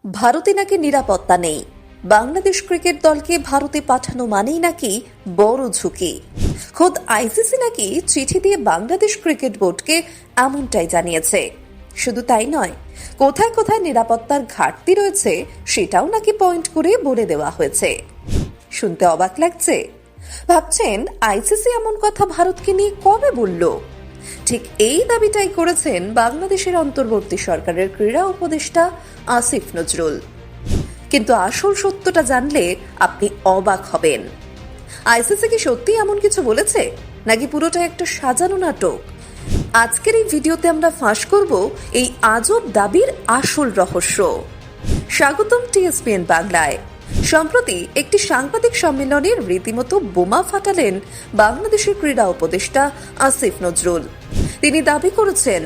ভারতে নাকি নিরাপত্তা নেই। বাংলাদেশ ক্রিকেট দলকে ভারতে পাঠানো মানেই নাকি বড় ঝুঁকি। খোদ আইসিসি নাকি চিঠি দিয়ে বাংলাদেশ ক্রিকেট বোর্ডকে এমনটাই জানিয়েছে। শুধু তাই নয়, কোথায় কোথায় নিরাপত্তার ঘাটতি রয়েছে সেটাও নাকি পয়েন্ট করে বলে দেওয়া হয়েছে। শুনতে অবাক লাগছে? ভাবছেন আইসিসি এমন কথা ভারতকে নিয়ে কবে বলল? ঠিক এই দাবিটাই করেছেন বাংলাদেশের অন্তর্বর্তী সরকারের ক্রীড়া উপদেষ্টা আসিফ নজরুল। কিন্তু আসল সত্যটা জানলে আপনি অবাক হবেন। আইসিসি কি সত্যি এমন কিছু বলেছে, নাকি পুরোটা একটা সাজানো নাটক? আজকের এই ভিডিওতে আমরা ফাঁস করব এই আজব দাবির আসল রহস্য। স্বাগতম টিএসপিএন বাংলায়। সম্প্রতি একটি সাংবাদিক সম্মেলনে রীতিমতো বোমা ফাটালেন বাংলাদেশের ক্রীড়া উপদেষ্টা আসিফ নজরুল। তিনি দাবি করেছেন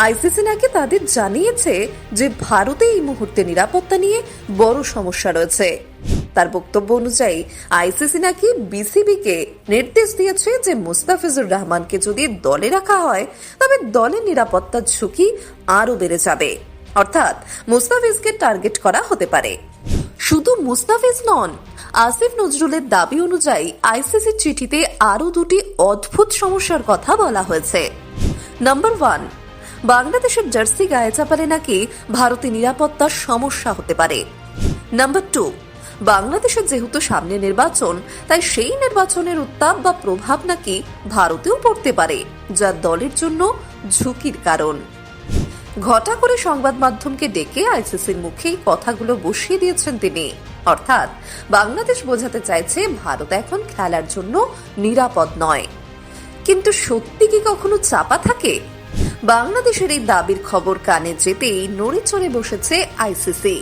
আইসিসি নাকি তাদের জানিয়েছে যে ভারতে এই মুহূর্তে নিরাপত্তা নিয়ে বড় সমস্যা রয়েছে। তার বক্তব্য অনুযায়ী আইসিসি নাকি বিসিবিকে নির্দেশ দিয়েছে যে মুস্তাফিজুর রহমানকে যদি দলে রাখা হয় তবে দলের নিরাপত্তার ঝুঁকি আরো বেড়ে যাবে। অর্থাৎ মুস্তাফিজকে টার্গেট করা হতে পারে। শুধু মুস্তাফিজ নন, আসিফ নজরুলের দাবি অনুযায়ী আইসিসির চিঠিতে আরো দুটি অদ্ভুত সমস্যার কথা বলা হয়েছে। নাম্বার 1, বাংলাদেশের জার্সি গায়ে চাপালে নাকি ভারতে নিরাপত্তার সমস্যা হতে পারে। নাম্বার 2, বাংলাদেশের যেহেতু সামনে নির্বাচন, তাই সেই নির্বাচনের উত্তাপ বা প্রভাব নাকি ভারতেও পড়তে পারে, যা দলের জন্য ঝুঁকির কারণ। ঘটা করে সংবাদ মাধ্যমকে ডেকে আইসিসির মুখেই কথাগুলো বসিয়ে দিয়েছেন তিনি। অর্থাৎ বাংলাদেশ বোঝাতে চাইছে ভারত এখন খেলার জন্য নিরাপদ নয়। কিন্তু সত্যি কি কখনো চাপা থাকে? বাংলাদেশের এই দাবির খবর কানে যেতেই নড়ে চড়ে বসেছে আইসিসি।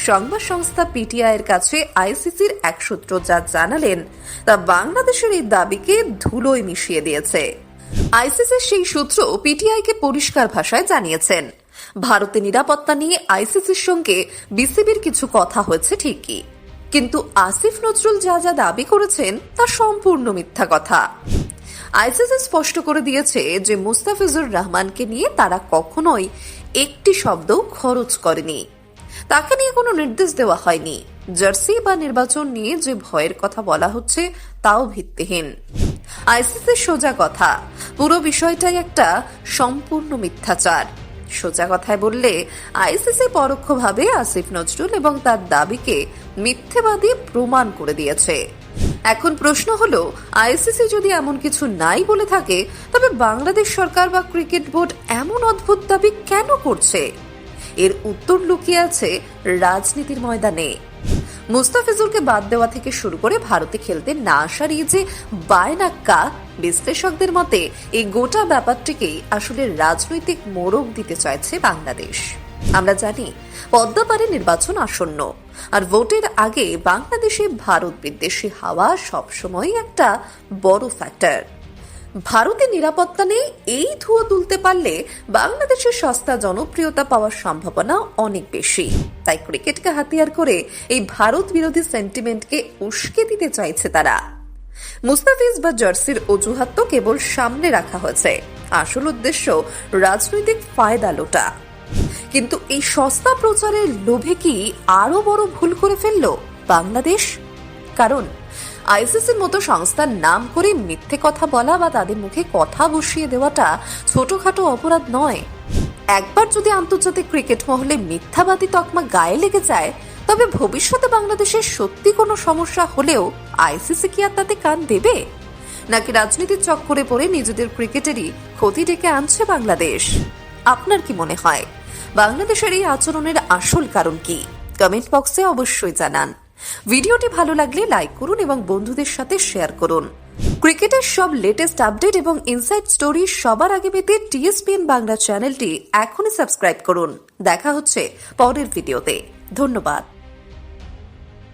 সংবাদ সংস্থা পিটিআই এর কাছে আইসিসির এক সূত্র যা জানালেন তা বাংলাদেশের এই দাবিকে ধুলোয় মিশিয়ে দিয়েছে। আইসিসির সেই সূত্র পিটিআইকে পরিষ্কার ভাষায় জানিয়েছেন, ভারতে নিরাপত্তা নিয়ে আইসিসির সঙ্গে বিসিবির কিছু কথা হয়েছে ঠিকই, কিন্তু আসিফ নজরুল যা যা দাবি করেছেন তা সম্পূর্ণ মিথ্যা কথা। আইসিসি স্পষ্ট করে দিয়েছে যে মুস্তাফিজুর রহমানকে নিয়ে তারা কখনোই একটি শব্দও খরচ করেনি। তাকে নিয়ে কোনো নির্দেশ দেওয়া হয়নি। জার্সি বা নির্বাচন নিয়ে যে ভয়ের কথা বলা হচ্ছে তাও ভিত্তিহীন। আইসিসির সোজা কথা, পুরো বিষয়টাই একটা সম্পূর্ণ মিথ্যাচার। সোজা কথায় বললে আইসিসি পরোক্ষভাবে আসিফ নজরুল এবং তার দাবিকে মিথ্যেবাদী প্রমাণ করে দিয়েছে। এখন প্রশ্ন হলো, আইসিসি যদি এমন কিছু নাই বলে থাকে তবে বাংলাদেশ সরকার বা ক্রিকেট বোর্ড এমন অদ্ভুত দাবি কেন করছে? এর উত্তর লুকিয়ে আছে রাজনীতির ময়দানে। মুস্তাফিজুরকে বাদ দেওয়া থেকে শুরু করে ভারতে খেলতে না আসার এই যে বায়নাক্কা, বিশ্লেষকদের মতে এই গোটা ব্যাপারটিকেই আসলে রাজনৈতিক মোড়ক দিতে চাইছে বাংলাদেশ। আমরা জানি পদ্মাপাড়ে নির্বাচন আসন্ন, আর ভোটের আগে বাংলাদেশে ভারত বিদ্বেষী হাওয়া সবসময় একটা বড় ফ্যাক্টর। ভারতের নিরাপত্তা নেই এই ধুয়ো তুলতে পারলে বাংলাদেশের সস্তা জনপ্রিয়তা পাওয়ার সম্ভাবনা অনেক বেশি। তাই ক্রিকেটকে হাতিয়ার করে এই ভারত বিরোধী সেন্টিমেন্টকে উস্কে দিতে চাইছে তারা। মুস্তাফিজ বা জার্সির অজুহাত তো কেবল সামনে রাখা হয়েছে, আসল উদ্দেশ্য রাজনৈতিক ফায়দা লোটা। কিন্তু এই সস্তা প্রচারের লোভে কি আরো বড় ভুল করে ফেলল বাংলাদেশ? কারণ আইসিসির মতো সংস্থার নাম করে মিথ্যে কথা বলা বা তাদের মুখে কথা বসিয়ে দেওয়াটা ছোটখাটো অপরাধ নয়। একবার যদি আন্তর্জাতিক ক্রিকেট মহলে মিথ্যাবাদী তকমা গায়ে লেগে যায় তবে ভবিষ্যতে বাংলাদেশের সত্যি কোনো সমস্যা হলেও আইসিসি কি আর তাতে কান দেবে? নাকি রাজনীতির চক্করে পড়ে নিজেদের ক্রিকেটেরই ক্ষতি ডেকে আনছে বাংলাদেশ? আপনার কি মনে হয় বাংলাদেশের এই আচরণের আসল কারণ কি? কমেন্ট বক্সে অবশ্যই জানান। ভিডিওটি ভালো লাগলে লাইক করুন এবং বন্ধুদের সাথে শেয়ার করুন। ক্রিকেটের সব লেটেস্ট আপডেট এবং ইনসাইড স্টোরি সবার আগে পেতে টিএসপিএন বাংলা চ্যানেলটি এখনই সাবস্ক্রাইব করুন। দেখা হচ্ছে পরের ভিডিওতে। ধন্যবাদ।